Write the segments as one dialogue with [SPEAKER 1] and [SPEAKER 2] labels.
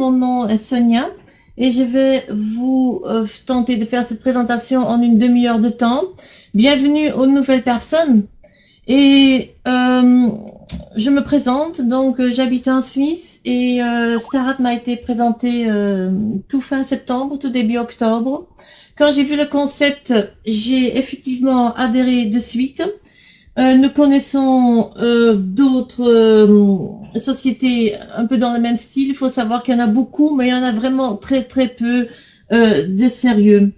[SPEAKER 1] mon nom est Sonia et je vais vous tenter de faire cette présentation en une demi-heure de temps. Bienvenue aux nouvelles personnes et je me présente, donc j'habite en Suisse et Starat m'a été présenté tout fin septembre, tout début octobre. Quand j'ai vu le concept, j'ai effectivement adhéré de suite. Nous connaissons d'autres sociétés un peu dans le même style. Il faut savoir qu'il y en a beaucoup, mais il y en a vraiment très très peu de sérieux.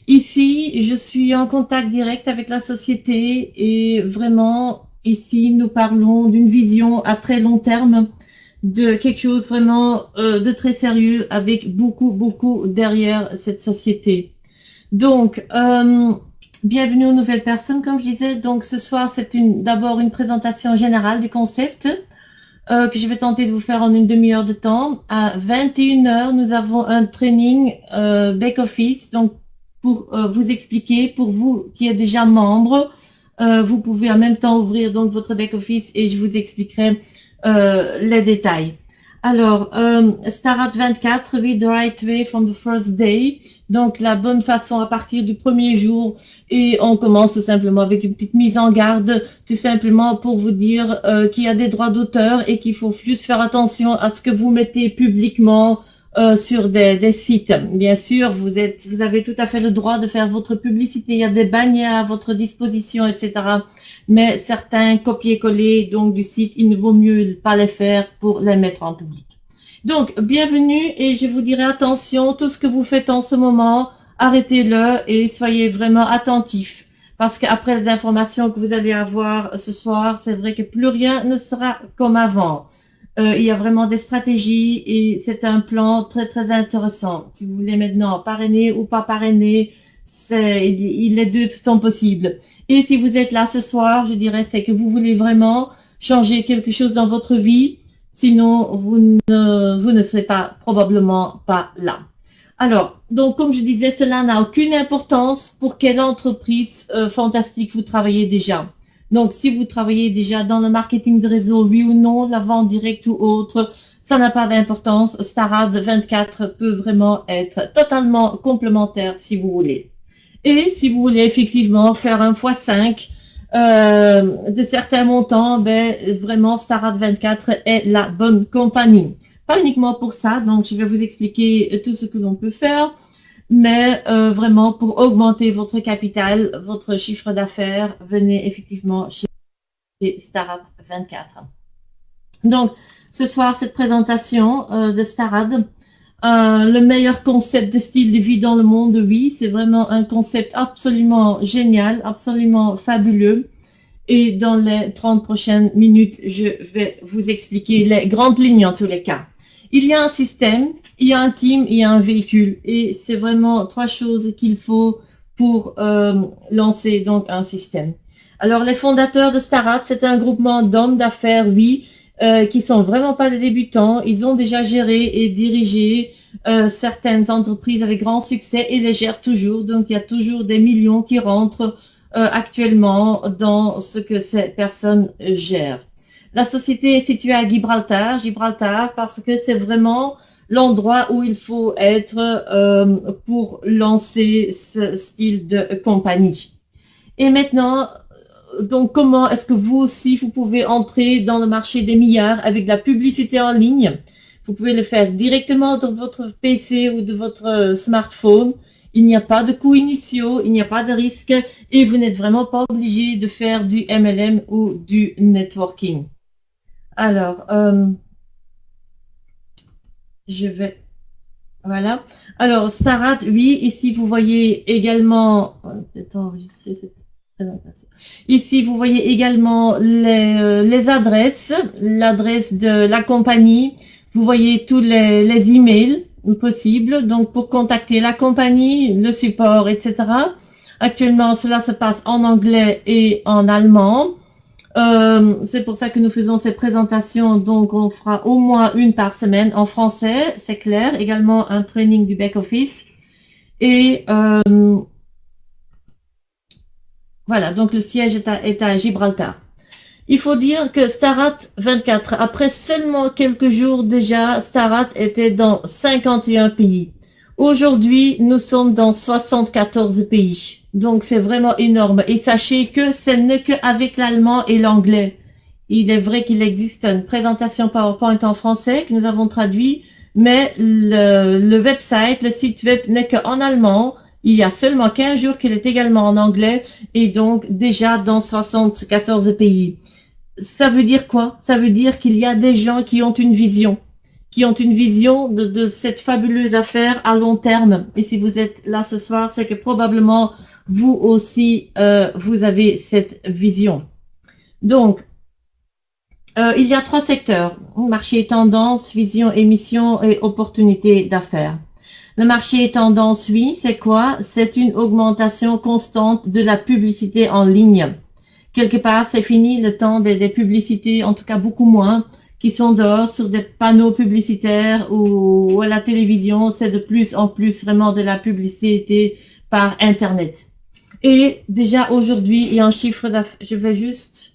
[SPEAKER 1] Ici, je suis en contact direct avec la société et vraiment, ici, nous parlons d'une vision à très long terme, de quelque chose vraiment de très sérieux avec beaucoup derrière cette société. Donc, bienvenue aux nouvelles personnes, comme je disais. Donc, ce soir, c'est d'abord une présentation générale du concept que je vais tenter de vous faire en une demi-heure de temps. À 21h, nous avons un training back-office. Donc, pour vous expliquer, pour vous qui êtes déjà membre, vous pouvez en même temps ouvrir donc votre back-office et je vous expliquerai les détails. Alors, Starat 24, Read the Right Way from the First Day. Donc, la bonne façon à partir du premier jour. Et on commence tout simplement avec une petite mise en garde, tout simplement pour vous dire qu'il y a des droits d'auteur et qu'il faut juste faire attention à ce que vous mettez publiquement sur des sites. Bien sûr, vous avez tout à fait le droit de faire votre publicité. Il y a des bannières à votre disposition, etc. Mais certains copier-coller donc du site, il ne vaut mieux pas les faire pour les mettre en public. Donc, bienvenue et je vous dirai attention, tout ce que vous faites en ce moment, arrêtez-le et soyez vraiment attentifs. Parce qu'après les informations que vous allez avoir ce soir, c'est vrai que plus rien ne sera comme avant. Il y a vraiment des stratégies et c'est un plan très très intéressant. Si vous voulez maintenant parrainer ou pas parrainer, les deux sont possibles. Et si vous êtes là ce soir, je dirais c'est que vous voulez vraiment changer quelque chose dans votre vie. Sinon, vous ne serez probablement pas là. Alors, donc, comme je disais, cela n'a aucune importance pour quelle entreprise fantastique vous travaillez déjà. Donc, si vous travaillez déjà dans le marketing de réseau, oui ou non, la vente directe ou autre, ça n'a pas d'importance. Starat 24 peut vraiment être totalement complémentaire si vous voulez. Et si vous voulez effectivement faire un x5, de certains montants, vraiment Starat 24 est la bonne compagnie. Pas uniquement pour ça, donc je vais vous expliquer tout ce que l'on peut faire, mais vraiment pour augmenter votre capital, votre chiffre d'affaires, venez effectivement chez Starat 24. Donc, ce soir, cette présentation de Starat, le meilleur concept de style de vie dans le monde, oui, c'est vraiment un concept absolument génial, absolument fabuleux. Et dans les 30 prochaines minutes, je vais vous expliquer les grandes lignes en tous les cas. Il y a un système, il y a un team, il y a un véhicule. Et c'est vraiment trois choses qu'il faut pour lancer donc un système. Alors, les fondateurs de Starat, c'est un groupement d'hommes d'affaires, oui, qui sont vraiment pas des débutants. Ils ont déjà géré et dirigé certaines entreprises avec grand succès et les gèrent toujours. Donc, il y a toujours des millions qui rentrent actuellement dans ce que ces personnes gèrent. La société est située à Gibraltar parce que c'est vraiment l'endroit où il faut être pour lancer ce style de compagnie. Et maintenant, donc comment est-ce que vous aussi, vous pouvez entrer dans le marché des milliards avec la publicité en ligne? Vous pouvez le faire directement de votre PC ou de votre smartphone. Il n'y a pas de coûts initiaux, il n'y a pas de risque et vous n'êtes vraiment pas obligé de faire du MLM ou du networking. Alors, je vais... Voilà. Alors, Starat, oui, ici vous voyez également... Peut-être enregistrer cette présentation. Ici, vous voyez également les adresses, l'adresse de la compagnie. Vous voyez tous les emails possibles, donc pour contacter la compagnie, le support, etc. Actuellement, cela se passe en anglais et en allemand. C'est pour ça que nous faisons cette présentation, donc on fera au moins une par semaine en français, c'est clair. Également un training du back-office. Et voilà, donc le siège est à Gibraltar. Il faut dire que Starat 24, après seulement quelques jours déjà, Starat était dans 51 pays. Aujourd'hui, nous sommes dans 74 pays. Donc c'est vraiment énorme. Et sachez que ce n'est qu'avec l'allemand et l'anglais. Il est vrai qu'il existe une présentation PowerPoint en français que nous avons traduit, mais le website, le site web n'est qu'en allemand. Il y a seulement 15 jours qu'il est également en anglais et donc déjà dans 74 pays. Ça veut dire quoi? Ça veut dire qu'il y a des gens qui ont une vision de cette fabuleuse affaire à long terme. Et si vous êtes là ce soir, c'est que probablement vous aussi, vous avez cette vision. Donc, il y a 3 secteurs: marché et tendance, vision et mission et opportunité d'affaires. Le marché et tendance, oui, c'est quoi? C'est une augmentation constante de la publicité en ligne. Quelque part, c'est fini le temps des publicités, en tout cas beaucoup moins, qui sont dehors sur des panneaux publicitaires ou à la télévision. C'est de plus en plus vraiment de la publicité par Internet. Et déjà aujourd'hui, il y a un chiffre d'affaires. Je vais juste...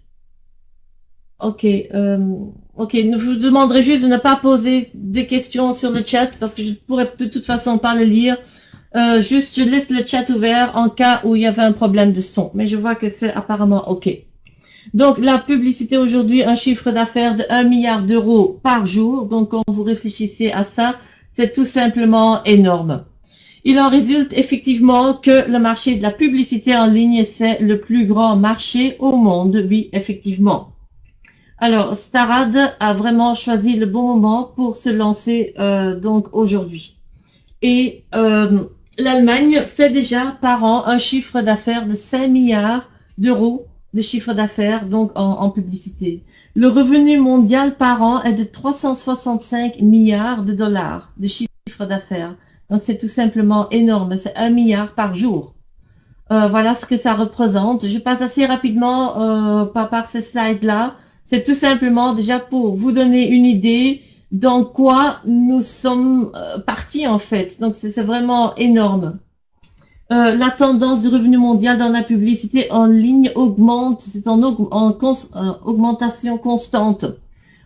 [SPEAKER 1] Ok, ok. Je vous demanderai juste de ne pas poser des questions sur le chat parce que je pourrais de toute façon pas le lire. Juste, je laisse le chat ouvert en cas où il y avait un problème de son. Mais je vois que c'est apparemment ok. Donc, la publicité aujourd'hui, un chiffre d'affaires de 1 milliard d'euros par jour. Donc, quand vous réfléchissez à ça, c'est tout simplement énorme. Il en résulte effectivement que le marché de la publicité en ligne, c'est le plus grand marché au monde. Oui, effectivement. Alors, Starad a vraiment choisi le bon moment pour se lancer donc aujourd'hui. Et l'Allemagne fait déjà par an un chiffre d'affaires de 5 milliards d'euros de chiffre d'affaires donc en publicité. Le revenu mondial par an est de 365 milliards de dollars de chiffre d'affaires. Donc c'est tout simplement énorme, c'est 1 milliard par jour. Voilà ce que ça représente. Je passe assez rapidement par ces slides-là. C'est tout simplement déjà pour vous donner une idée dans quoi nous sommes partis en fait. Donc c'est vraiment énorme. La tendance du revenu mondial dans la publicité en ligne augmente, c'est en augmentation constante.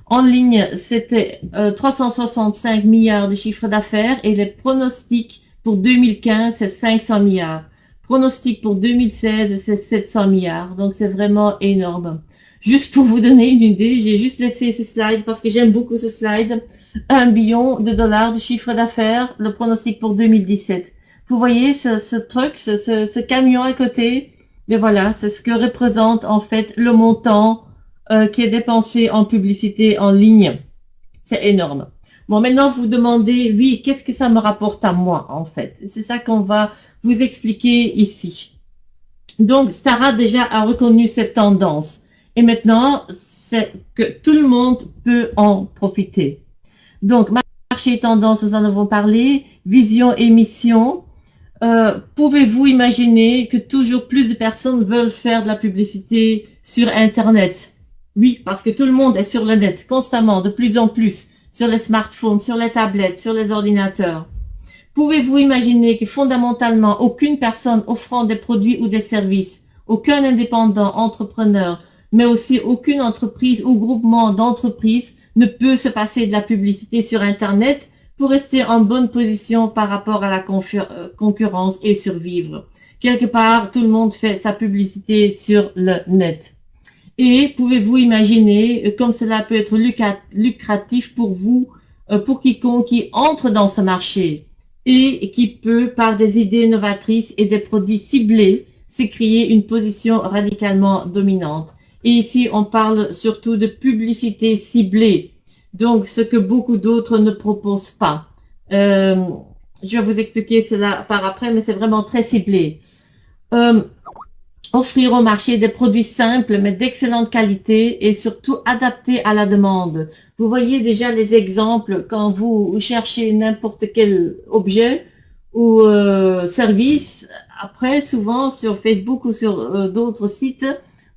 [SPEAKER 1] En ligne, c'était 365 milliards de chiffre d'affaires et les pronostics pour 2015, c'est 500 milliards. Pronostic pour 2016, c'est 700 milliards. Donc c'est vraiment énorme. Juste pour vous donner une idée, j'ai juste laissé ce slide parce que j'aime beaucoup ce slide. 1 billion de dollars de chiffre d'affaires, le pronostic pour 2017. Vous voyez ce truc, ce camion à côté, mais voilà, c'est ce que représente en fait le montant qui est dépensé en publicité en ligne. C'est énorme. Bon, maintenant vous demandez, oui, qu'est-ce que ça me rapporte à moi en fait? C'est ça qu'on va vous expliquer ici. Donc, Starad déjà a reconnu cette tendance. Et maintenant, c'est que tout le monde peut en profiter. Donc, marché et tendance, nous en avons parlé. Vision et mission. Pouvez-vous imaginer que toujours plus de personnes veulent faire de la publicité sur Internet? Oui, parce que tout le monde est sur le net constamment, de plus en plus, sur les smartphones, sur les tablettes, sur les ordinateurs. Pouvez-vous imaginer que fondamentalement, aucune personne offrant des produits ou des services, aucun indépendant, entrepreneur, mais aussi aucune entreprise ou groupement d'entreprises ne peut se passer de la publicité sur Internet pour rester en bonne position par rapport à la concurrence et survivre. Quelque part, tout le monde fait sa publicité sur le net. Et pouvez-vous imaginer comme cela peut être lucratif pour vous, pour quiconque qui entre dans ce marché et qui peut, par des idées novatrices et des produits ciblés, se créer une position radicalement dominante. Et ici, on parle surtout de publicité ciblée. Donc, ce que beaucoup d'autres ne proposent pas. Je vais vous expliquer cela par après, mais c'est vraiment très ciblé. Offrir au marché des produits simples, mais d'excellente qualité et surtout adaptés à la demande. Vous voyez déjà les exemples quand vous cherchez n'importe quel objet ou service. Après, souvent sur Facebook ou sur d'autres sites,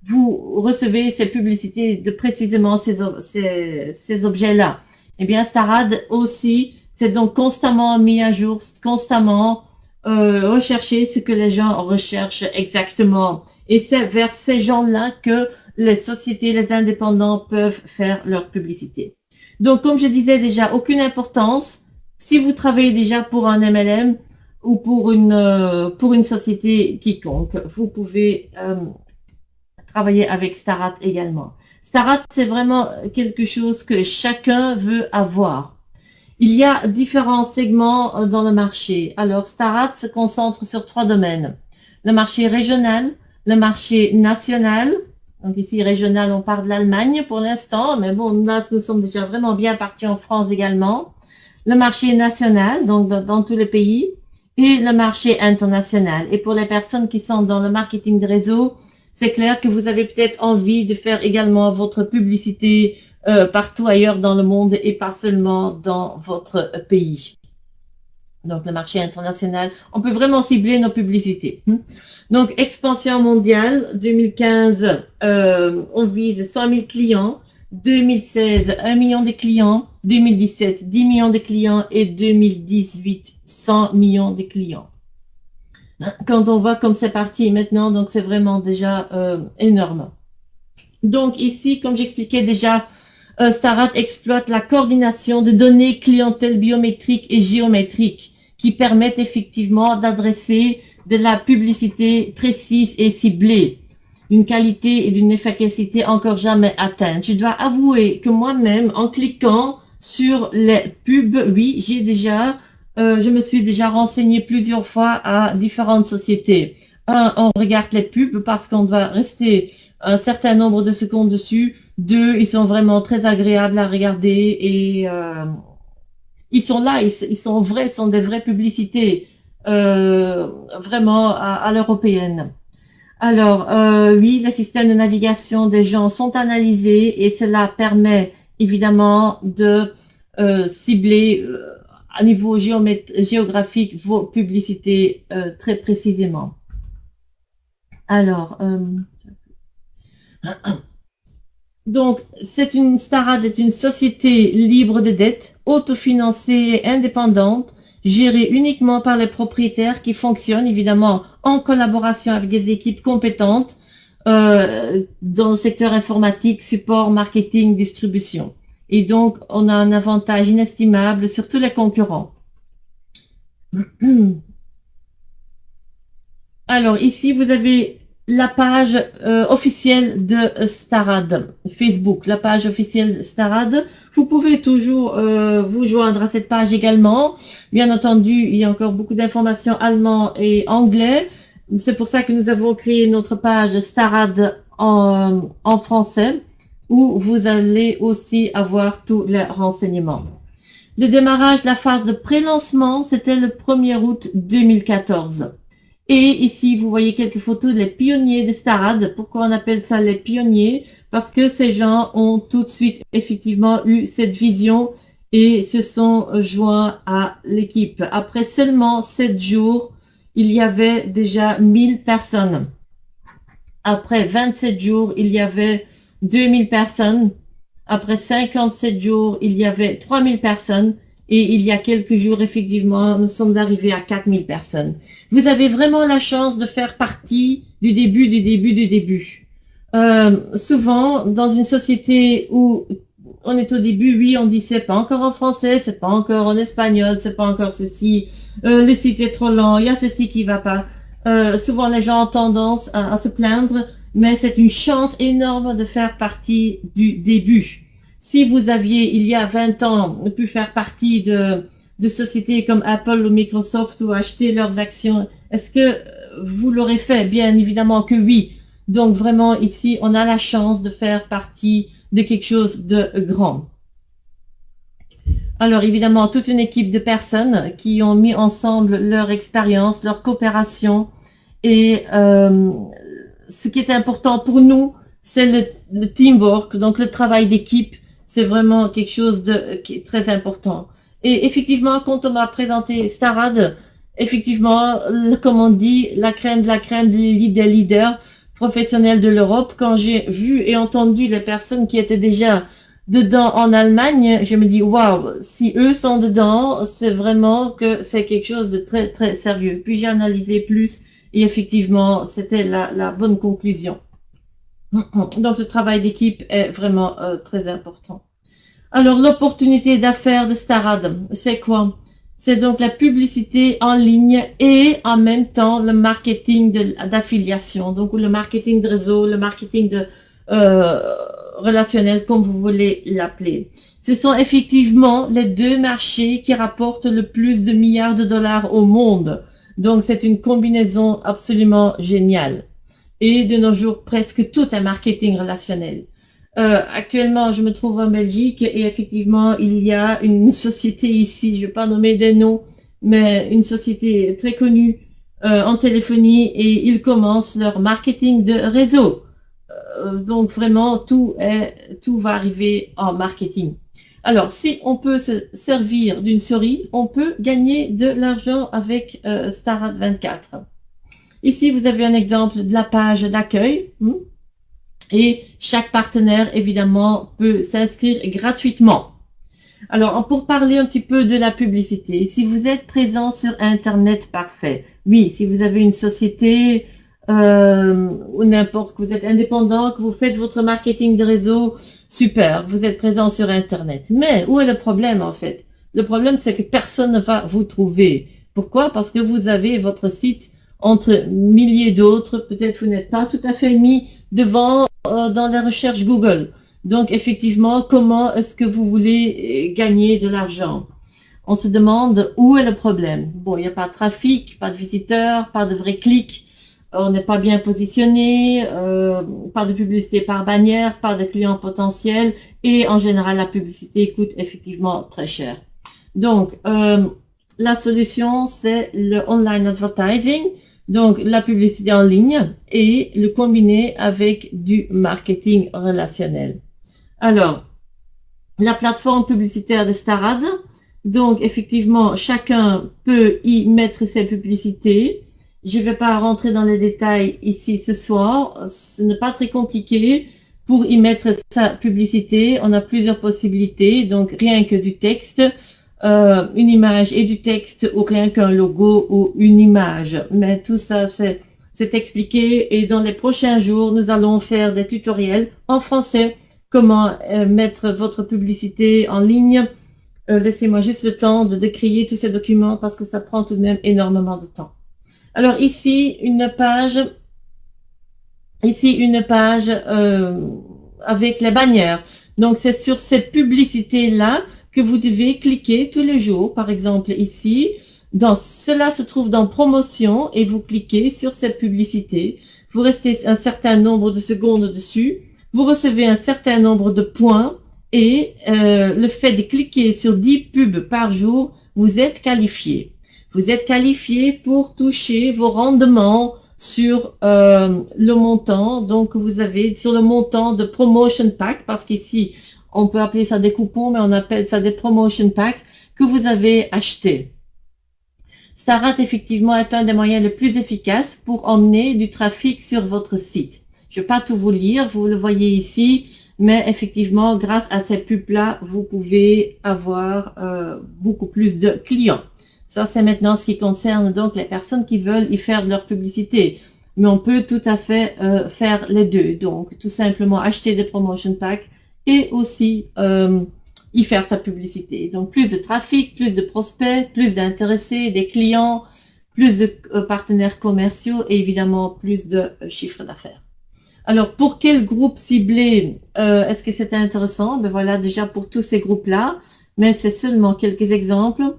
[SPEAKER 1] vous recevez ces publicités de précisément ces objets-là. Eh bien, Starad aussi, c'est donc constamment mis à jour, constamment rechercher ce que les gens recherchent exactement. Et c'est vers ces gens-là que les sociétés, les indépendants peuvent faire leur publicité. Donc, comme je disais déjà, aucune importance. Si vous travaillez déjà pour un MLM ou pour une société quiconque, vous pouvez travailler avec Starat également. Starat, c'est vraiment quelque chose que chacun veut avoir. Il y a différents segments dans le marché. Alors, Starat se concentre sur 3 domaines. Le marché régional, le marché national. Donc ici, régional, on parle de l'Allemagne pour l'instant, mais bon, là, nous sommes déjà vraiment bien partis en France également. Le marché national, donc dans tous les pays, et le marché international. Et pour les personnes qui sont dans le marketing de réseau, c'est clair que vous avez peut-être envie de faire également votre publicité partout ailleurs dans le monde et pas seulement dans votre pays. Donc, le marché international, on peut vraiment cibler nos publicités. Donc, expansion mondiale, 2015, on vise 100 000 clients. 2016, 1 million de clients. 2017, 10 millions de clients. Et 2018, 100 millions de clients. Quand on voit comme c'est parti maintenant, donc c'est vraiment déjà énorme. Donc, ici, comme j'expliquais déjà, Starat exploite la coordination de données clientèle biométriques et géométriques qui permettent effectivement d'adresser de la publicité précise et ciblée, d'une qualité et d'une efficacité encore jamais atteinte. Je dois avouer que moi-même, en cliquant sur les pubs, oui, je me suis déjà renseigné plusieurs fois à différentes sociétés. On regarde les pubs parce qu'on doit rester un certain nombre de secondes dessus. 2, ils sont vraiment très agréables à regarder et ils sont là, ils sont vrais, sont des vraies publicités, vraiment à l'européenne. Alors, oui, les systèmes de navigation des gens sont analysés et cela permet évidemment de cibler à niveau géographique vos publicités très précisément. Alors, donc, Starad est une société libre de dettes, autofinancée et indépendante, gérée uniquement par les propriétaires qui fonctionnent évidemment en collaboration avec des équipes compétentes dans le secteur informatique, support, marketing, distribution. Et donc, on a un avantage inestimable sur tous les concurrents. Alors, ici, vous avez la page officielle de Starad, Facebook, la page officielle de Starad. Vous pouvez toujours vous joindre à cette page également. Bien entendu, il y a encore beaucoup d'informations allemand et anglais. C'est pour ça que nous avons créé notre page Starad en français, où vous allez aussi avoir tous les renseignements. Le démarrage de la phase de pré-lancement, c'était le 1er août 2014. Et ici, vous voyez quelques photos des pionniers de Starad. Pourquoi on appelle ça les pionniers? Parce que ces gens ont tout de suite effectivement eu cette vision et se sont joints à l'équipe. Après seulement 7 jours, il y avait déjà 1000 personnes. Après 27 jours, il y avait 2000 personnes. Après 57 jours, il y avait 3000 personnes. Et il y a quelques jours, effectivement, nous sommes arrivés à 4000 personnes. Vous avez vraiment la chance de faire partie du début, du début, du début. Souvent, dans une société où on est au début, oui, on dit c'est pas encore en français, c'est pas encore en espagnol, c'est pas encore ceci, le site est trop lent, il y a ceci qui va pas. Souvent, les gens ont tendance à se plaindre, mais c'est une chance énorme de faire partie du début. Si vous aviez, il y a 20 ans, pu faire partie de sociétés comme Apple ou Microsoft ou acheter leurs actions, est-ce que vous l'aurez fait? Bien évidemment que oui. Donc vraiment, ici, on a la chance de faire partie de quelque chose de grand. Alors évidemment, toute une équipe de personnes qui ont mis ensemble leur expérience, leur coopération et ce qui est important pour nous, c'est le teamwork, donc le travail d'équipe. C'est vraiment quelque chose qui est très important. Et effectivement, quand on m'a présenté Starad, effectivement, comme on dit, la crème de la crème des leaders professionnels de l'Europe, quand j'ai vu et entendu les personnes qui étaient déjà dedans en Allemagne, je me dis, waouh, si eux sont dedans, c'est vraiment que c'est quelque chose de très, très sérieux. Puis j'ai analysé plus et effectivement, c'était la bonne conclusion. Donc, le travail d'équipe est vraiment très important. Alors, l'opportunité d'affaires de Starad, c'est quoi? C'est donc la publicité en ligne et en même temps le marketing d'affiliation, donc le marketing de réseau, le marketing de euh, relationnel, comme vous voulez l'appeler. Ce sont effectivement les deux marchés qui rapportent le plus de milliards de dollars au monde. Donc, c'est une combinaison absolument géniale. Et de nos jours, presque tout est marketing relationnel. Actuellement, je me trouve en Belgique et effectivement, il y a une société ici, je ne vais pas nommer des noms, mais une société très connue en téléphonie et ils commencent leur marketing de réseau. Donc vraiment, tout va arriver en marketing. Alors, si on peut se servir d'une souris, on peut gagner de l'argent avec Startup 24. Ici, vous avez un exemple de la page d'accueil. Et chaque partenaire, évidemment, peut s'inscrire gratuitement. Alors, pour parler un petit peu de la publicité, si vous êtes présent sur Internet, parfait. Oui, si vous avez une société ou n'importe, que vous êtes indépendant, que vous faites votre marketing de réseau, super, vous êtes présent sur Internet. Mais où est le problème en fait? Le problème, c'est que personne ne va vous trouver. Pourquoi? Parce que vous avez votre site entre milliers d'autres. Peut-être vous n'êtes pas tout à fait mis devant dans la recherche Google. Donc, effectivement, comment est-ce que vous voulez gagner de l'argent? On se demande où est le problème. Bon, il n'y a pas de trafic, pas de visiteurs, pas de vrais clics, on n'est pas bien positionné, pas de publicité par bannière, pas de clients potentiels et en général, la publicité coûte effectivement très cher. Donc, la solution, c'est le online advertising. Donc, la publicité en ligne et le combiner avec du marketing relationnel. Alors, la plateforme publicitaire de Starad. Donc, effectivement, chacun peut y mettre ses publicités. Je ne vais pas rentrer dans les détails ici ce soir. Ce n'est pas très compliqué. Pour y mettre sa publicité, on a plusieurs possibilités. Donc, rien que du texte, une image et du texte ou rien qu'un logo ou une image. Mais tout ça, c'est expliqué et dans les prochains jours, nous allons faire des tutoriels en français. Comment mettre votre publicité en ligne. Laissez-moi juste le temps de décrire tous ces documents parce que ça prend tout de même énormément de temps. Alors ici, une page avec les bannières. Donc, c'est sur cette publicité-là que vous devez cliquer tous les jours. Par exemple, ici, cela se trouve dans promotion et vous cliquez sur cette publicité. Vous restez un certain nombre de secondes dessus. Vous recevez un certain nombre de points et le fait de cliquer sur 10 pubs par jour, vous êtes qualifié. Vous êtes qualifié pour toucher vos rendements sur le montant, donc vous avez sur le montant de promotion pack, parce qu'ici on peut appeler ça des coupons, mais on appelle ça des promotion packs que vous avez acheté. Starad effectivement est un des moyens les plus efficaces pour emmener du trafic sur votre site. Je ne vais pas tout vous lire, vous le voyez ici, mais effectivement grâce à ces pubs-là, vous pouvez avoir beaucoup plus de clients. Ça, c'est maintenant ce qui concerne donc les personnes qui veulent y faire de leur publicité. Mais on peut tout à fait faire les deux. Donc, tout simplement acheter des promotion packs et aussi y faire sa publicité. Donc, plus de trafic, plus de prospects, plus d'intéressés, des clients, plus de partenaires commerciaux et évidemment plus de chiffre d'affaires. Alors, pour quel groupe ciblé est-ce que c'est intéressant? Ben voilà, déjà pour tous ces groupes-là, mais c'est seulement quelques exemples.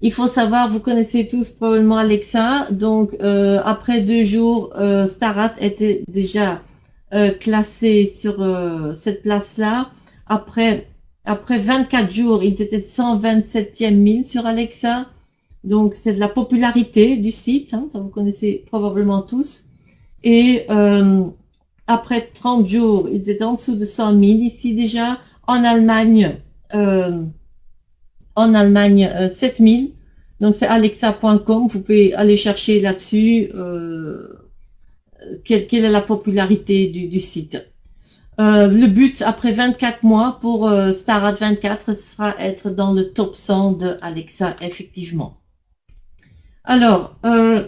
[SPEAKER 1] Il faut savoir, vous connaissez tous probablement Alexa, donc après 2 jours, Starad était déjà classé sur cette place-là. Après 24 jours, ils étaient 127e 1000 sur Alexa. Donc c'est de la popularité du site, hein, ça vous connaissez probablement tous. Et après 30 jours, ils étaient en dessous de 100 000 ici déjà. En Allemagne, 7000. Donc c'est alexa.com, vous pouvez aller chercher là-dessus quelle est la popularité du site. Le but après 24 mois pour Starad 24 sera être dans le top 100 de Alexa effectivement. Alors,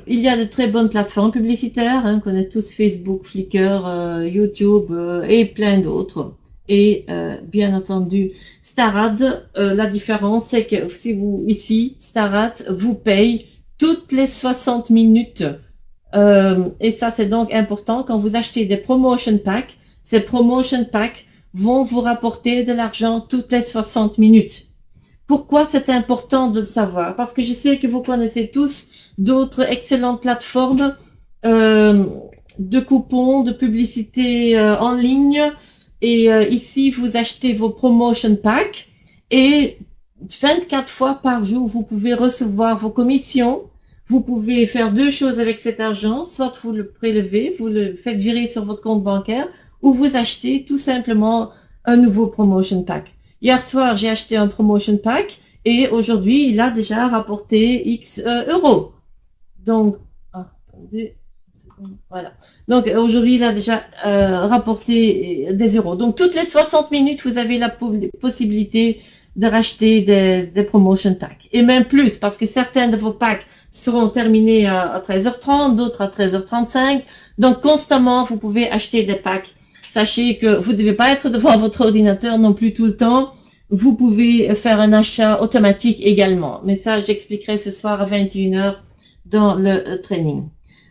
[SPEAKER 1] il y a de très bonnes plateformes publicitaires, hein, on connaît tous Facebook, Flickr, YouTube et plein d'autres. Et bien entendu, Starad, la différence c'est que si vous, ici, Starad vous paye toutes les 60 minutes. Et ça c'est donc important quand vous achetez des promotion packs. Ces promotion packs vont vous rapporter de l'argent toutes les 60 minutes. Pourquoi c'est important de le savoir? Parce que je sais que vous connaissez tous d'autres excellentes plateformes euh, de coupons, de publicité en ligne. Et ici, vous achetez vos promotion packs et 24 fois par jour, vous pouvez recevoir vos commissions. Vous pouvez faire deux choses avec cet argent, soit vous le prélevez, vous le faites virer sur votre compte bancaire, ou vous achetez tout simplement un nouveau promotion pack. Hier soir, j'ai acheté un promotion pack et aujourd'hui, il a déjà rapporté X euros. Donc, attendez, voilà. Donc, aujourd'hui, il a déjà rapporté des euros. Donc, toutes les 60 minutes, vous avez la possibilité de racheter des promotion packs. Et même plus, parce que certains de vos packs seront terminés à 13h30, d'autres à 13h35. Donc, constamment, vous pouvez acheter des packs. Sachez que vous ne devez pas être devant votre ordinateur non plus tout le temps. Vous pouvez faire un achat automatique également. Mais ça, j'expliquerai ce soir à 21h dans le training.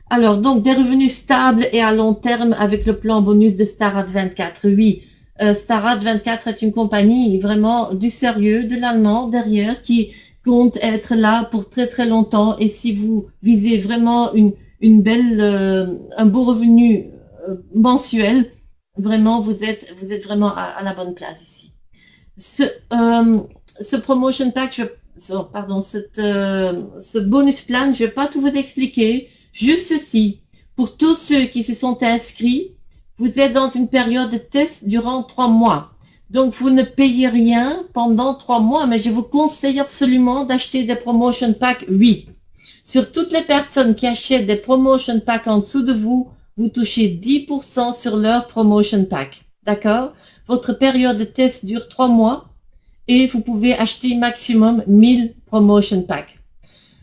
[SPEAKER 1] Alors, donc, des revenus stables et à long terme avec le plan bonus de Starad 24. Oui, Starad 24 est une compagnie vraiment du sérieux, de l'allemand derrière, qui compte être là pour très très longtemps. Et si vous visez vraiment une belle, un beau revenu mensuel, vraiment, vous êtes vraiment à la bonne place ici. Ce promotion pack, pardon, ce bonus plan, je vais pas tout vous expliquer. Juste ceci, pour tous ceux qui se sont inscrits, vous êtes dans une période de test durant 3 mois. Donc, vous ne payez rien pendant 3 mois, mais je vous conseille absolument d'acheter des promotion packs, oui. Sur toutes les personnes qui achètent des promotion packs en dessous de vous, vous touchez 10% sur leur promotion pack. D'accord? Votre période de test dure 3 mois et vous pouvez acheter maximum 1000 promotion packs.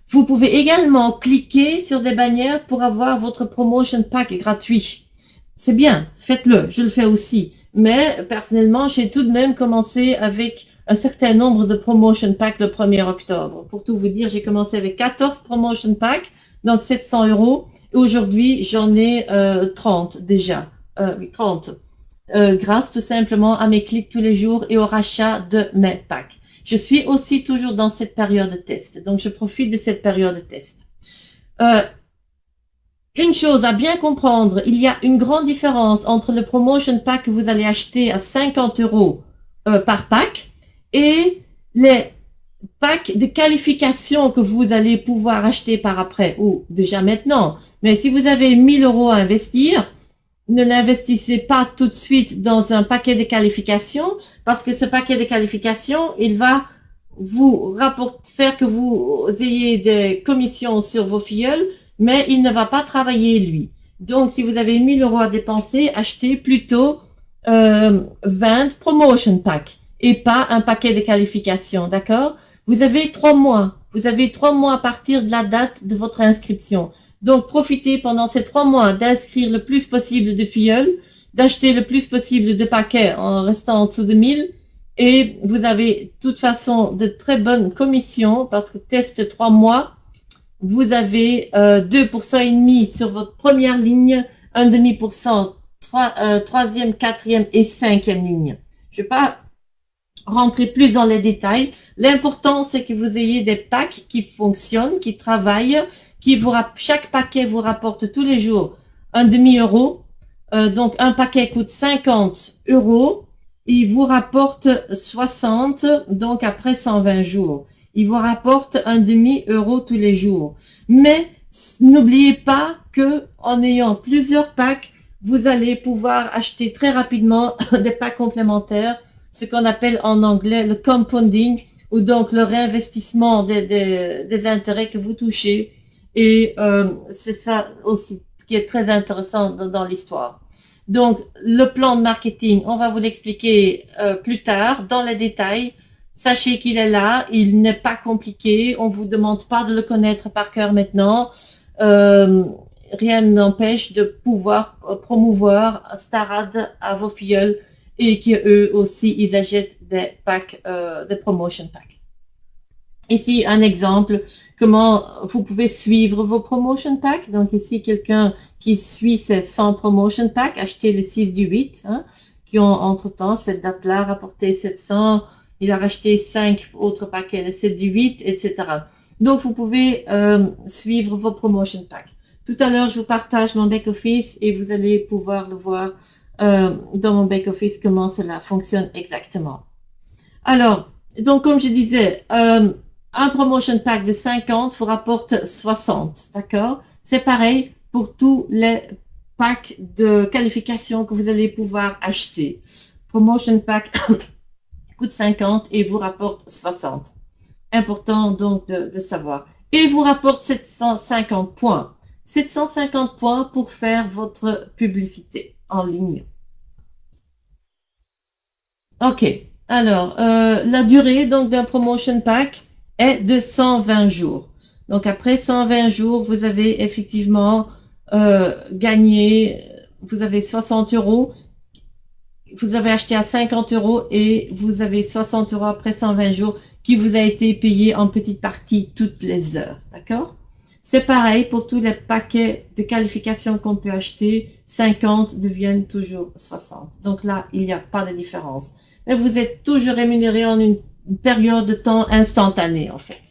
[SPEAKER 1] Vous pouvez également cliquer sur des bannières pour avoir votre promotion pack gratuit. C'est bien, faites-le, je le fais aussi. Mais personnellement, j'ai tout de même commencé avec un certain nombre de promotion packs le 1er octobre. Pour tout vous dire, j'ai commencé avec 14 promotion packs, donc 700 euros. Et aujourd'hui, j'en ai 30 déjà. 30. Grâce tout simplement à mes clics tous les jours et au rachat de mes packs. Je suis aussi toujours dans cette période de test, donc je profite de cette période de test. Une chose à bien comprendre, il y a une grande différence entre le promotion pack que vous allez acheter à 50 euros par pack et les packs de qualification que vous allez pouvoir acheter par après ou déjà maintenant. Mais si vous avez 1000 euros à investir, ne l'investissez pas tout de suite dans un paquet de qualifications parce que ce paquet de qualifications, il va vous faire que vous ayez des commissions sur vos filleuls, mais il ne va pas travailler lui. Donc, si vous avez 1000 euros à dépenser, achetez plutôt 20 promotion packs et pas un paquet de qualifications, d'accord? Vous avez 3 mois. Vous avez 3 mois à partir de la date de votre inscription. Donc, profitez pendant ces 3 mois d'inscrire le plus possible de filleuls, d'acheter le plus possible de paquets en restant en dessous de 1000 et vous avez de toute façon de très bonnes commissions parce que test 3 mois, vous avez 2% et demi sur votre première ligne, 1,5% troisième, quatrième et cinquième ligne. Je ne vais pas rentrer plus dans les détails. L'important, c'est que vous ayez des packs qui fonctionnent, qui travaillent, chaque paquet vous rapporte tous les jours un demi-euro. Donc, un paquet coûte 50 euros. Il vous rapporte 60, donc après 120 jours. Il vous rapporte un demi-euro tous les jours. Mais n'oubliez pas que en ayant plusieurs packs, vous allez pouvoir acheter très rapidement des packs complémentaires, ce qu'on appelle en anglais le compounding, ou donc le réinvestissement des intérêts que vous touchez. Et c'est ça aussi qui est très intéressant dans l'histoire. Donc, le plan de marketing, on va vous l'expliquer plus tard, dans les détails. sachez qu'il est là, il n'est pas compliqué, on vous demande pas de le connaître par cœur maintenant. Rien n'empêche de pouvoir promouvoir Starad à vos filleuls et qu'eux aussi, ils achètent des packs, des promotion packs. Ici, un exemple, comment vous pouvez suivre vos promotion packs. Donc ici, quelqu'un qui suit ces 100 promotion packs, acheter le 6 du 8, hein, qui ont entre-temps, cette date-là, rapporté 700, il a racheté 5 autres paquets, le 7 du 8, etc. Donc, vous pouvez suivre vos promotion packs. Tout à l'heure, je vous partage mon back-office et vous allez pouvoir le voir dans mon back-office comment cela fonctionne exactement. Alors, donc comme je disais, un promotion pack de 50 vous rapporte 60, d'accord? C'est pareil pour tous les packs de qualification que vous allez pouvoir acheter. Promotion pack coûte 50 et vous rapporte 60. Important donc de savoir. Et vous rapporte 750 points. 750 points pour faire votre publicité en ligne. Ok. Alors, la durée donc d'un promotion pack est de 120 jours. Donc après 120 jours, vous avez effectivement gagné, vous avez 60 euros, vous avez acheté à 50 euros et vous avez 60 euros après 120 jours qui vous a été payé en petite partie toutes les heures. D'accord? C'est pareil pour tous les paquets de qualification qu'on peut acheter, 50 deviennent toujours 60. Donc là, il n'y a pas de différence. Mais vous êtes toujours rémunéré en une période de temps instantanée, en fait.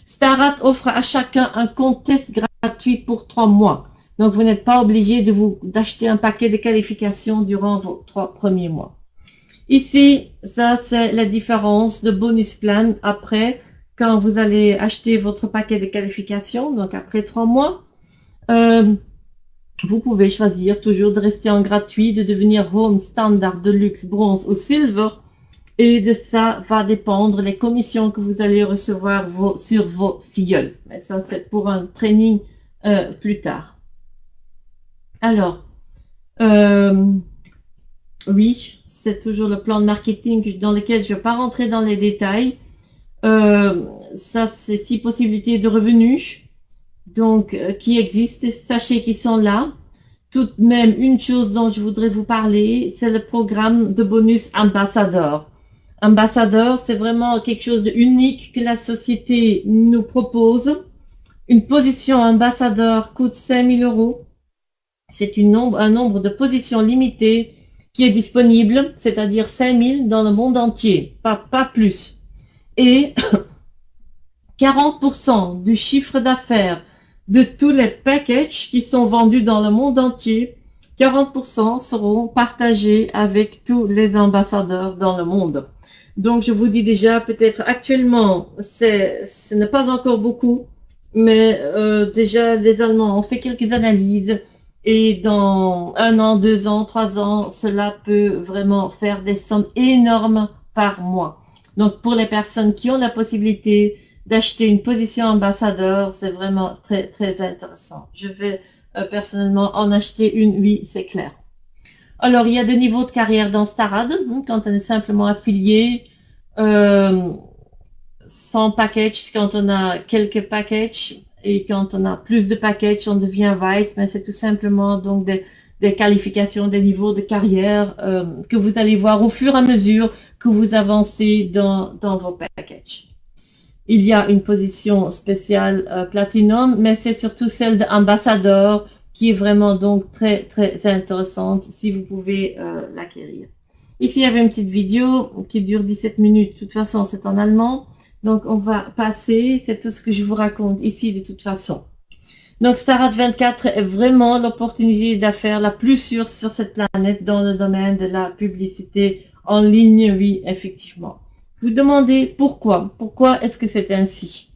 [SPEAKER 1] Starad offre à chacun un compte test gratuit pour 3 mois. Donc, vous n'êtes pas obligé d'acheter un paquet de qualifications durant vos 3 premiers mois. Ici, ça, c'est la différence de bonus plan après, quand vous allez acheter votre paquet de qualifications, donc après 3 mois. Vous pouvez choisir toujours de rester en gratuit, de devenir Home, Standard, Deluxe, Bronze ou Silver. Et de ça va dépendre les commissions que vous allez recevoir sur vos filleuls. Mais ça, c'est pour un training plus tard. Alors, oui, c'est toujours le plan de marketing dans lequel je ne vais pas rentrer dans les détails. Ça, c'est 6 possibilités de revenus donc qui existent. Sachez qu'ils sont là. Tout de même, une chose dont je voudrais vous parler, c'est le programme de bonus ambassadeur. Ambassadeur, c'est vraiment quelque chose d'unique que la société nous propose. Une position ambassadeur coûte 5 000 euros. C'est un nombre de positions limitées qui est disponible, c'est-à-dire 5 000 dans le monde entier, pas plus. Et 40% du chiffre d'affaires de tous les packages qui sont vendus dans le monde entier, 40% seront partagés avec tous les ambassadeurs dans le monde. Donc, je vous dis déjà, peut-être actuellement, ce n'est pas encore beaucoup, mais déjà, les Allemands ont fait quelques analyses et dans 1 an, 2 ans, 3 ans, cela peut vraiment faire des sommes énormes par mois. Donc, pour les personnes qui ont la possibilité d'acheter une position ambassadeur, c'est vraiment très, très intéressant. Je vais personnellement en acheter une, oui, c'est clair. Alors, il y a des niveaux de carrière dans Starad, quand on est simplement affilié, sans package, quand on a quelques packages, et quand on a plus de packages, on devient white, mais c'est tout simplement donc des qualifications, des niveaux de carrière que vous allez voir au fur et à mesure que vous avancez dans vos packages. Il y a une position spéciale Platinum, mais c'est surtout celle d'ambassadeur qui est vraiment donc très très intéressante si vous pouvez l'acquérir. Ici, il y avait une petite vidéo qui dure 17 minutes. De toute façon, c'est en allemand. Donc, on va passer. C'est tout ce que je vous raconte ici de toute façon. Donc, Starad 24 est vraiment l'opportunité d'affaires la plus sûre sur cette planète dans le domaine de la publicité en ligne. Oui, effectivement. Vous demandez pourquoi. Pourquoi est-ce que c'est ainsi?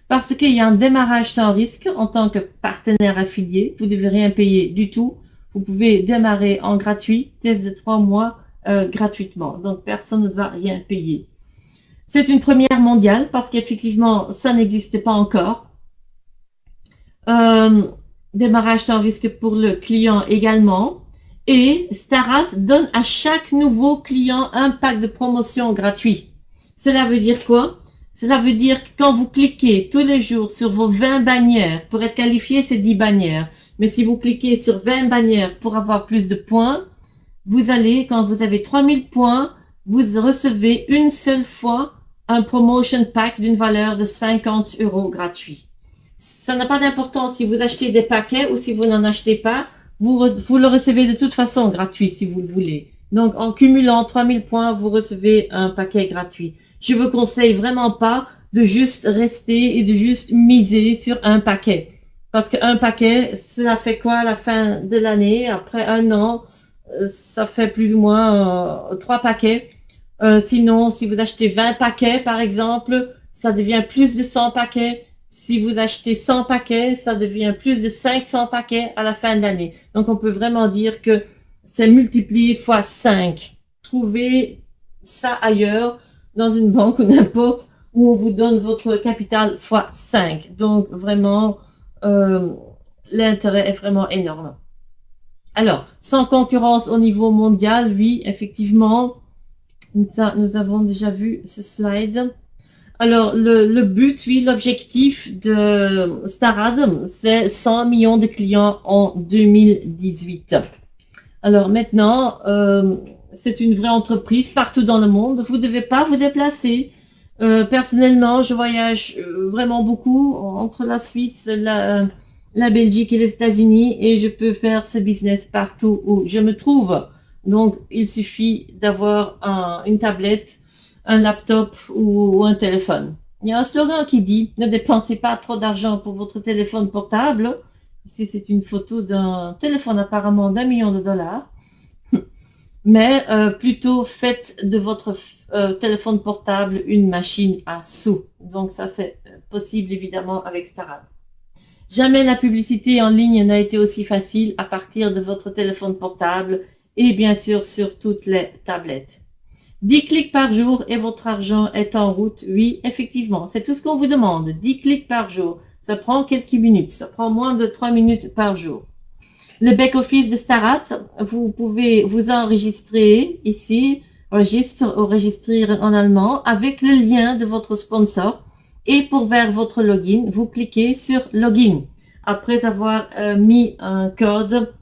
[SPEAKER 1] Parce qu'il y a un démarrage sans risque en tant que partenaire affilié. Vous ne devez rien payer du tout. Vous pouvez démarrer en gratuit, test de 3 mois gratuitement. Donc, personne ne doit rien payer. C'est une première mondiale parce qu'effectivement, ça n'existe pas encore. Démarrage sans risque pour le client également. Et Starad donne à chaque nouveau client un pack de promotion gratuit. Cela veut dire quoi? Cela veut dire que quand vous cliquez tous les jours sur vos 20 bannières, pour être qualifié, c'est 10 bannières. Mais si vous cliquez sur 20 bannières pour avoir plus de points, vous allez, quand vous avez 3000 points, vous recevez une seule fois un promotion pack d'une valeur de 50 € gratuit. Ça n'a pas d'importance si vous achetez des paquets ou si vous n'en achetez pas, vous le recevez de toute façon gratuit si vous le voulez. Donc, en cumulant 3000 points, vous recevez un paquet gratuit. Je vous conseille vraiment pas de juste rester et de juste miser sur un paquet. Parce qu'un paquet, ça fait quoi à la fin de l'année? Après un an, ça fait plus ou moins 3 paquets. Sinon, si vous achetez 20 paquets, par exemple, ça devient plus de 100 paquets. Si vous achetez 100 paquets, ça devient plus de 500 paquets à la fin de l'année. Donc, on peut vraiment dire que c'est multiplié fois 5. Trouvez ça ailleurs, dans une banque ou n'importe, où on vous donne votre capital fois 5. Donc, vraiment, l'intérêt est vraiment énorme. Alors, sans concurrence au niveau mondial, oui, effectivement, nous avons déjà vu ce slide. Alors, le but, oui, l'objectif de Starad, c'est 100 millions de clients en 2018. Alors maintenant, c'est une vraie entreprise partout dans le monde. Vous ne devez pas vous déplacer. Personnellement, je voyage vraiment beaucoup entre la Suisse, la Belgique et les États-Unis et je peux faire ce business partout où je me trouve. Donc, il suffit d'avoir une tablette, un laptop ou un téléphone. Il y a un slogan qui dit « Ne dépensez pas trop d'argent pour votre téléphone portable ». Ici, c'est une photo d'un téléphone apparemment d'1 million de dollars. Mais plutôt faites de votre téléphone portable une machine à sous. Donc ça, c'est possible évidemment avec Starad. Jamais la publicité en ligne n'a été aussi facile à partir de votre téléphone portable et bien sûr sur toutes les tablettes. 10 clics par jour et votre argent est en route. Oui, effectivement, c'est tout ce qu'on vous demande. 10 clics par jour. Ça prend quelques minutes. Ça prend moins de 3 minutes par jour. Le back-office de Starad, vous pouvez vous enregistrer ici, enregistrer en allemand, avec le lien de votre sponsor. Et pour vers votre login, vous cliquez sur Login. Après avoir mis un code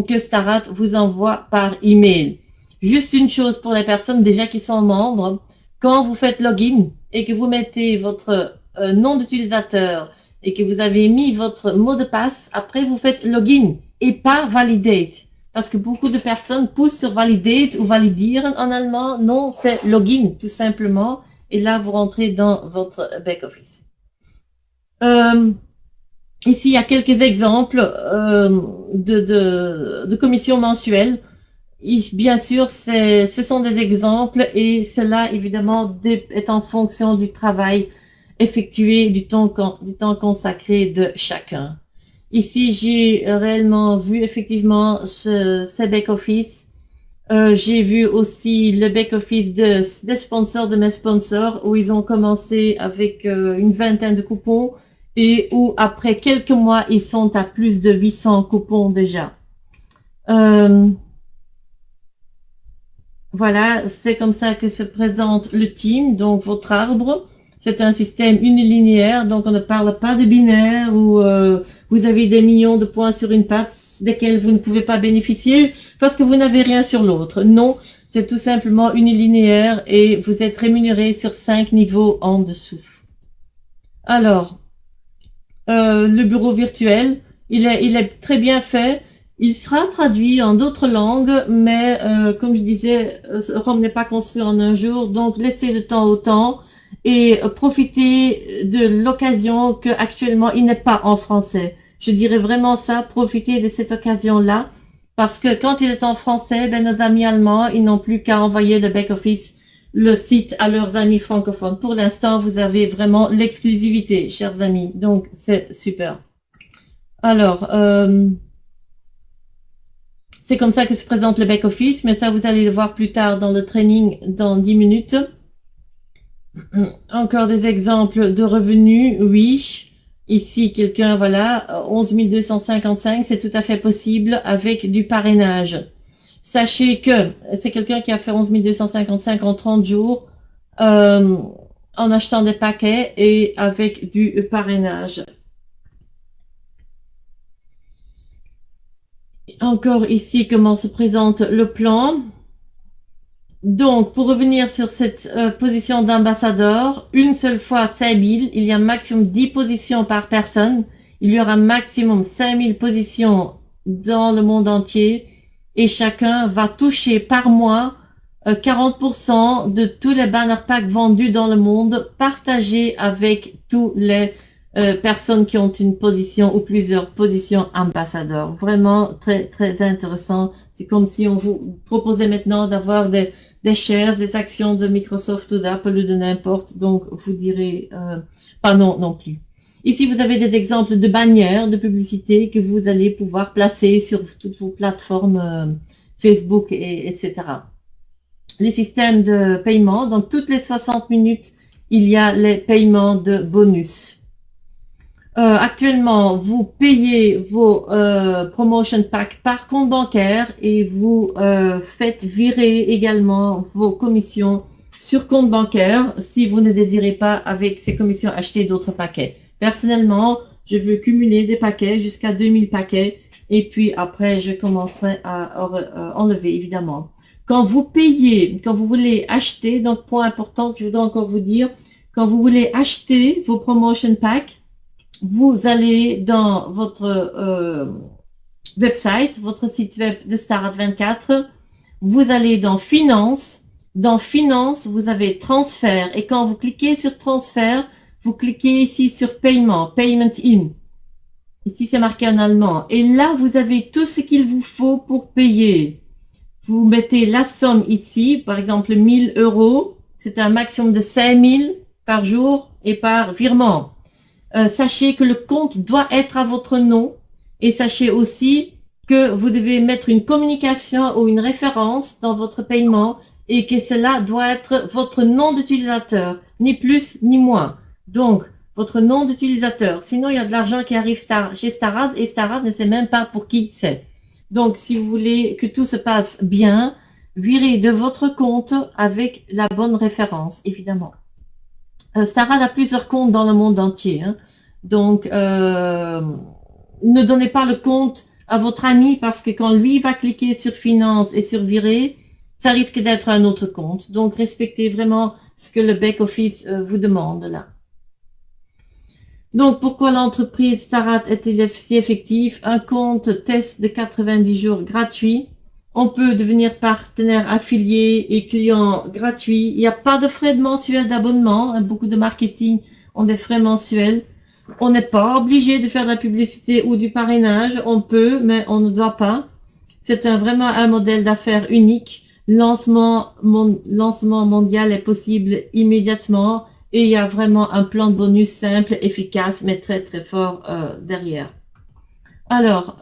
[SPEAKER 1] que Starad vous envoie par email. Juste une chose pour les personnes déjà qui sont membres, quand vous faites Login et que vous mettez votre nom d'utilisateur et que vous avez mis votre mot de passe, après vous faites Login et pas Validate. Parce que beaucoup de personnes poussent sur Validate ou Validieren en allemand. Non, c'est Login tout simplement. Et là, vous rentrez dans votre back-office. Ici, il y a quelques exemples de commissions mensuelles. Bien sûr, ce sont des exemples et cela, évidemment, est en fonction du travail effectué, du temps consacré de chacun. Ici, j'ai réellement vu effectivement ce back-office. J'ai vu aussi le back-office des sponsors de mes sponsors où ils ont commencé avec une vingtaine de coupons et où après quelques mois, ils sont à plus de 800 coupons déjà. Voilà, c'est comme ça que se présente le team, donc votre arbre. C'est un système unilinéaire, donc on ne parle pas de binaire où vous avez des millions de points sur une patte desquels vous ne pouvez pas bénéficier parce que vous n'avez rien sur l'autre. Non, c'est tout simplement unilinéaire et vous êtes rémunéré sur 5 niveaux en dessous. Alors, le bureau virtuel, il est très bien fait. Il sera traduit en d'autres langues, mais comme je disais, Rome n'est pas construit en un jour, donc laissez le temps au temps et profitez de l'occasion que actuellement il n'est pas en français. Je dirais vraiment ça, profitez de cette occasion-là, parce que quand il est en français, ben nos amis allemands, ils n'ont plus qu'à envoyer le back-office, le site à leurs amis francophones. Pour l'instant, vous avez vraiment l'exclusivité, chers amis, donc c'est super. Alors, c'est comme ça que se présente le back-office, mais ça, vous allez le voir plus tard dans le training dans 10 minutes. Encore des exemples de revenus, oui. Ici, quelqu'un, voilà, 11 255, c'est tout à fait possible avec du parrainage. Sachez que c'est quelqu'un qui a fait 11 255 en 30 jours. euh, en achetant des paquets et avec du parrainage. Encore ici, comment se présente le plan. Donc, pour revenir sur cette position d'ambassadeur, une seule fois 5000, il y a maximum 10 positions par personne. Il y aura maximum 5000 positions dans le monde entier et chacun va toucher par mois 40% de tous les banner packs vendus dans le monde, partagés avec tous les personnes qui ont une position ou plusieurs positions ambassadeurs. Vraiment très très intéressant. C'est comme si on vous proposait maintenant d'avoir des shares, des actions de Microsoft ou d'Apple ou de n'importe. Donc vous direz pas non non plus. Ici vous avez des exemples de bannières de publicité que vous allez pouvoir placer sur toutes vos plateformes Facebook et etc. Les systèmes de paiement, donc toutes les 60 minutes, il y a les paiements de bonus. Actuellement, vous payez vos promotion packs par compte bancaire et vous faites virer également vos commissions sur compte bancaire si vous ne désirez pas avec ces commissions acheter d'autres paquets. Personnellement, je veux cumuler des paquets jusqu'à 2000 paquets et puis après je commencerai à enlever évidemment. Quand vous payez, quand vous voulez acheter, donc point important que je voudrais encore vous dire, quand vous voulez acheter vos promotion packs, vous allez dans votre website, votre site web de Starrad24, vous allez dans Finance. Dans Finance, vous avez Transfert. Et quand vous cliquez sur Transfert, vous cliquez ici sur Paiement, Payment In. Ici, c'est marqué en allemand. Et là, vous avez tout ce qu'il vous faut pour payer. Vous mettez la somme ici, par exemple 1000 euros. C'est un maximum de 5000 par jour et par virement. Sachez que le compte doit être à votre nom et sachez aussi que vous devez mettre une communication ou une référence dans votre paiement et que cela doit être votre nom d'utilisateur, ni plus ni moins. Donc, votre nom d'utilisateur. Sinon, il y a de l'argent qui arrive chez Starrad et Starrad ne sait même pas pour qui c'est. Donc, si vous voulez que tout se passe bien, virez de votre compte avec la bonne référence, évidemment. Starrad a plusieurs comptes dans le monde entier. Hein. Donc, ne donnez pas le compte à votre ami parce que quand lui va cliquer sur Finance et sur Virer, ça risque d'être un autre compte. Donc, respectez vraiment ce que le back-office vous demande là. Donc, pourquoi l'entreprise Starrad est-elle si effective? Un compte test de 90 jours gratuit. On peut devenir partenaire affilié et client gratuit. Il n'y a pas de frais mensuels d'abonnement. Beaucoup de marketing ont des frais mensuels. On n'est pas obligé de faire de la publicité ou du parrainage. On peut, mais on ne doit pas. C'est vraiment un modèle d'affaires unique. Lancement mondial est possible immédiatement. Et il y a vraiment un plan de bonus simple, efficace, mais très très fort derrière. Alors,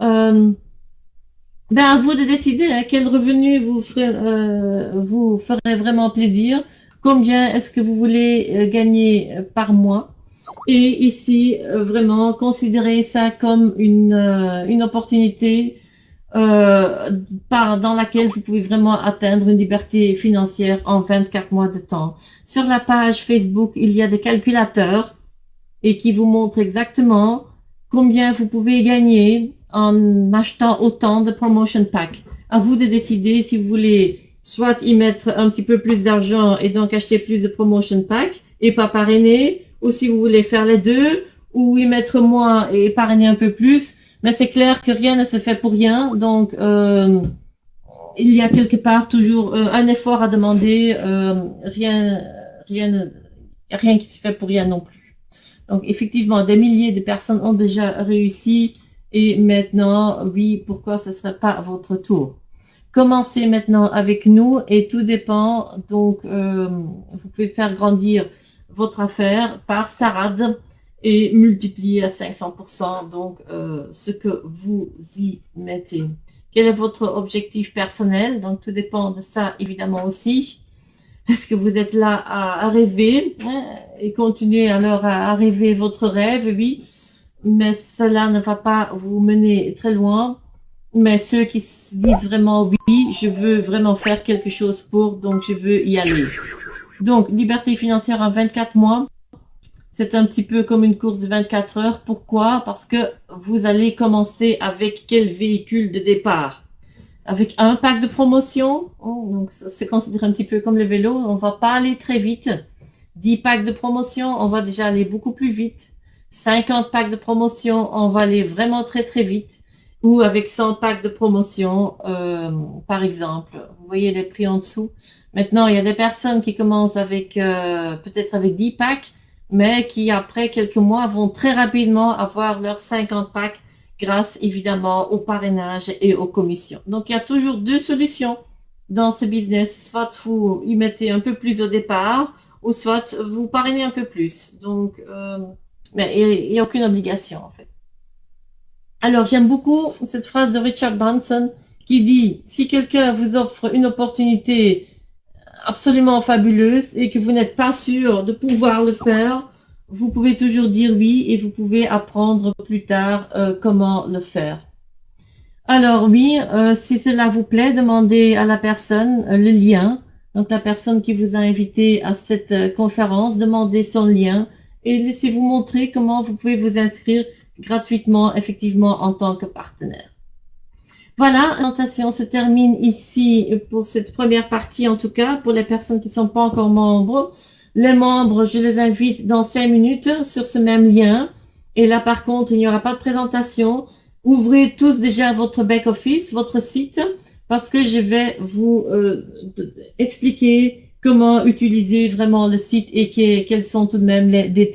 [SPEAKER 1] ben à vous de décider hein, quel revenu vous ferait vraiment plaisir, combien est-ce que vous voulez gagner par mois. Et ici, vraiment, considérez ça comme une opportunité dans laquelle vous pouvez vraiment atteindre une liberté financière en 24 mois de temps. Sur la page Facebook, il y a des calculateurs et qui vous montrent exactement combien vous pouvez gagner en achetant autant de promotion pack. À vous de décider si vous voulez soit y mettre un petit peu plus d'argent et donc acheter plus de promotion pack et pas parrainer, ou si vous voulez faire les deux, ou y mettre moins et parrainer un peu plus. Mais c'est clair que rien ne se fait pour rien, donc il y a quelque part toujours un effort à demander, rien qui se fait pour rien non plus. Donc, effectivement, des milliers de personnes ont déjà réussi et maintenant, oui, pourquoi ce ne serait pas votre tour? Commencez maintenant avec nous et tout dépend. Donc, vous pouvez faire grandir votre affaire par Starrad et multiplier à 500%. Donc, ce que vous y mettez. Quel est votre objectif personnel? Donc, tout dépend de ça, évidemment aussi. Est-ce que vous êtes là à rêver hein, et continuer alors à rêver votre rêve? Oui, mais cela ne va pas vous mener très loin. Mais ceux qui se disent vraiment oui, je veux vraiment faire quelque chose pour, donc je veux y aller. Donc, liberté financière en 24 mois. C'est un petit peu comme une course de 24 heures. Pourquoi? Parce que vous allez commencer avec quel véhicule de départ? Avec un pack de promotion. Oh, donc, c'est considéré un petit peu comme le vélo. On va pas aller très vite. 10 packs de promotion, on va déjà aller beaucoup plus vite. 50 packs de promotion, on va aller vraiment très très vite. Ou avec 100 packs de promotion, par exemple. Vous voyez les prix en dessous. Maintenant, il y a des personnes qui commencent avec peut-être avec 10 packs, mais qui après quelques mois vont très rapidement avoir leurs 50 packs grâce évidemment au parrainage et aux commissions. Donc, il y a toujours deux solutions dans ce business. Soit vous y mettez un peu plus au départ, ou soit vous parrainez un peu plus. Donc, mais il n'y a aucune obligation en fait. Alors, j'aime beaucoup cette phrase de Richard Branson qui dit, si quelqu'un vous offre une opportunité absolument fabuleuse et que vous n'êtes pas sûr de pouvoir le faire, vous pouvez toujours dire oui et vous pouvez apprendre plus tard comment le faire. Alors oui, si cela vous plaît, demandez à la personne le lien. Donc la personne qui vous a invité à cette conférence, demandez son lien et laissez-vous montrer comment vous pouvez vous inscrire gratuitement, effectivement, en tant que partenaire. Voilà, la présentation se termine ici pour cette première partie, en tout cas, pour les personnes qui ne sont pas encore membres. Les membres, je les invite dans 5 minutes sur ce même lien. Et là, par contre, il n'y aura pas de présentation. Ouvrez tous déjà votre back-office, votre site, parce que je vais vous expliquer comment utiliser vraiment le site et quels sont tout de même les détails.